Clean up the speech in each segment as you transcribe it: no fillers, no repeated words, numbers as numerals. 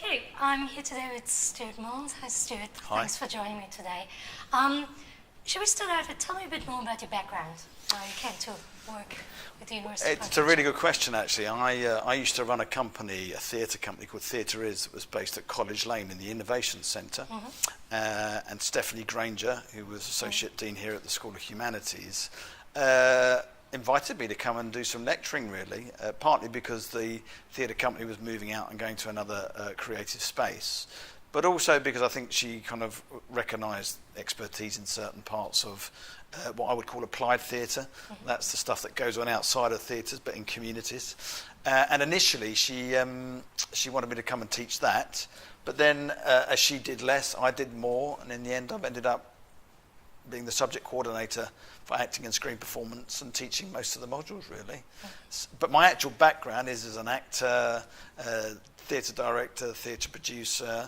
Okay, I'm here today with Stuart Mullins. Hi, Stuart. Hi. Thanks for joining me today. Should we start out with, tell me a bit more about your background, how you came to work with the University of It's a really good question, actually. I used to run a company, a theatre company called Theatre Is, that was based at College Lane in the Innovation Centre. And Stephanie Granger, who was Associate Dean here at the School of Humanities, invited me to come and do some lecturing, really, partly because the theatre company was moving out and going to another creative space, but also because I think she kind of recognised expertise in certain parts of what I would call applied theatre. That's the stuff that goes on outside of theatres, but in communities. And initially, she wanted me to come and teach that, but then as she did less, I did more, and in the end, I've ended up being the subject coordinator for acting and screen performance and teaching most of the modules, really. But my actual background is as an actor, theatre director, theatre producer.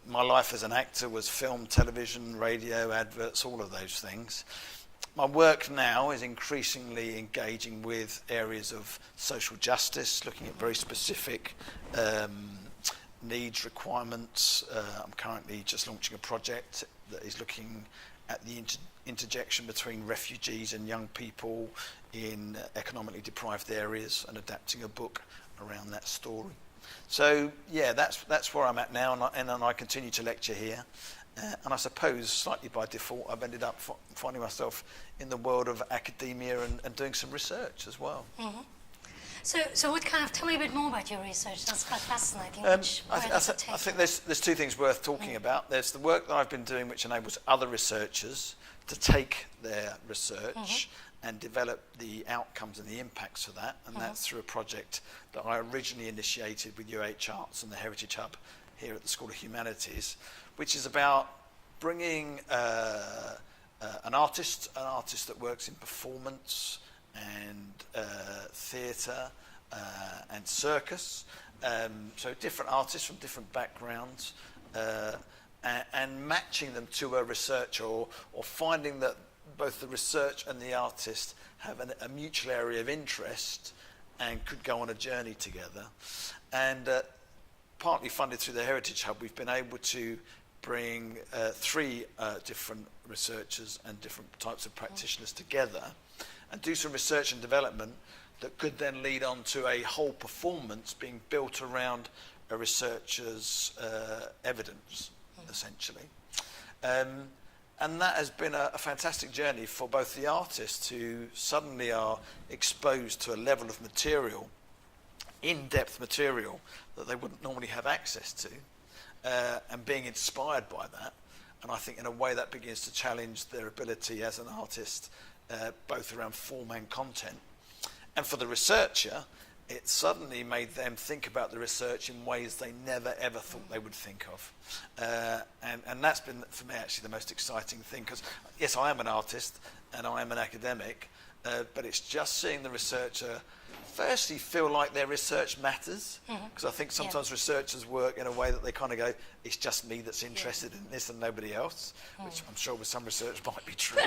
My life as an actor was film, television, radio, adverts, all of those things. My work now is increasingly engaging with areas of social justice, looking at very specific needs, requirements. I'm currently just launching a project that is looking at the interjection between refugees and young people in economically deprived areas and adapting a book around that story. So yeah, that's where I'm at now, and I continue to lecture here. And I suppose slightly by default, I've ended up finding myself in the world of academia and doing some research as well. So what kind of, tell me a bit more about your research. That's quite fascinating. I think there's two things worth talking about. There's the work that I've been doing, which enables other researchers to take their research and develop the outcomes and the impacts of that, and that's through a project that I originally initiated with UH Arts and the Heritage Hub here at the School of Humanities, which is about bringing an artist that works in performance and theatre and circus, so different artists from different backgrounds, and matching them to a researcher, or finding that both the research and the artist have a mutual area of interest and could go on a journey together. And partly funded through the Heritage Hub, we've been able to bring three different researchers and different types of practitioners together and do some research and development that could then lead on to a whole performance being built around a researcher's evidence, essentially. And that has been a fantastic journey for both the artists, who suddenly are exposed to a level of material, in-depth material, that they wouldn't normally have access to, and being inspired by that. And I think in a way that begins to challenge their ability as an artist, both around form and content. And for the researcher, it suddenly made them think about the research in ways they never ever thought they would think of. And that's been, for me, actually the most exciting thing, because yes, I am an artist and I am an academic, but it's just seeing the researcher firstly feel like their research matters, because I think sometimes researchers work in a way that they kind of go, it's just me that's interested in this and nobody else, which I'm sure with some research might be true,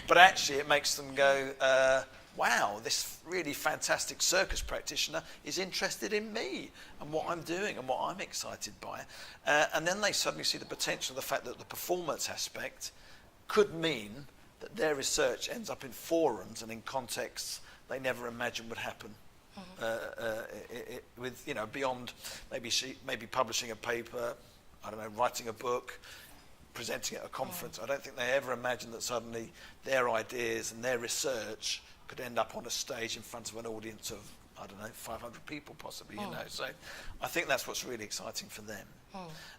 but actually it makes them go, wow, this really fantastic circus practitioner is interested in me and what I'm doing and what I'm excited by. And then they suddenly see the potential, the fact that the performance aspect could mean that their research ends up in forums and in contexts they never imagined would happen. With, you know, beyond maybe publishing a paper, I don't know, writing a book, presenting at a conference. I don't think they ever imagined that suddenly their ideas and their research could end up on a stage in front of an audience of, I don't know, 500 people possibly, you know. So I think that's what's really exciting for them.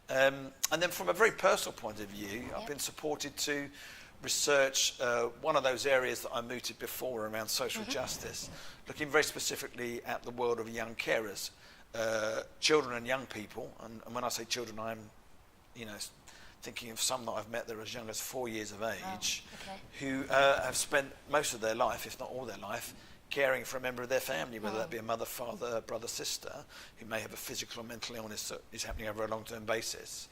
And then from a very personal point of view, I've been supported to research one of those areas that I mooted before around social justice, looking very specifically at the world of young carers, children and young people. And when I say children, I'm, you know, thinking of some that I've met that are as young as 4 years of age, who have spent most of their life, if not all their life, caring for a member of their family, whether that be a mother, father, brother, sister, who may have a physical or mental illness that is happening over a long-term basis.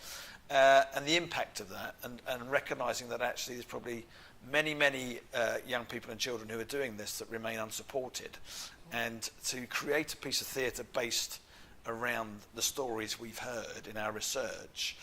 And the impact of that, and recognising that actually there's probably many young people and children who are doing this that remain unsupported, and to create a piece of theatre based around the stories we've heard in our research.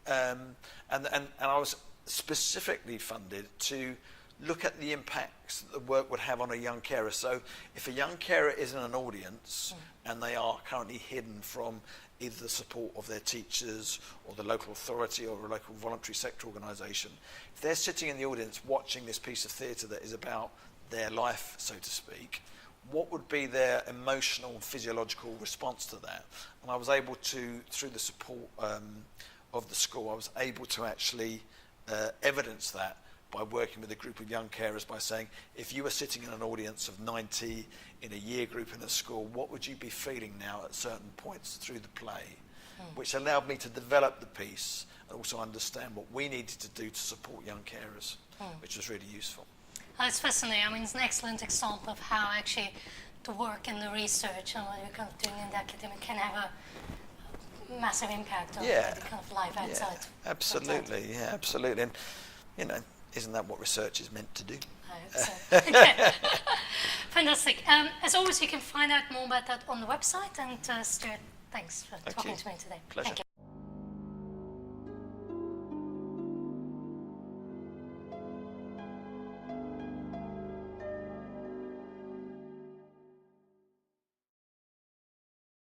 And I was specifically funded to look at the impacts that the work would have on a young carer. So if a young carer is in an audience and they are currently hidden from either the support of their teachers or the local authority or a local voluntary sector organisation, if they're sitting in the audience watching this piece of theatre that is about their life, so to speak, what would be their emotional and physiological response to that? And I was able to, through the support of the school, I was able to actually evidence that by working with a group of young carers, by saying, if you were sitting in an audience of 90 in a year group in a school, what would you be feeling now at certain points through the play? Which allowed me to develop the piece and also understand what we needed to do to support young carers, which was really useful. It's fascinating. I mean, it's an excellent example of how actually the work and the research and what you're kind of doing in the academic can have a massive impact on the kind of life outside. Yeah, absolutely, yeah, absolutely. And, you know, isn't that what research is meant to do? I hope so. Okay. Fantastic. As always, you can find out more about that on the website. And Stuart, thanks for talking to me today. Pleasure. Thank you.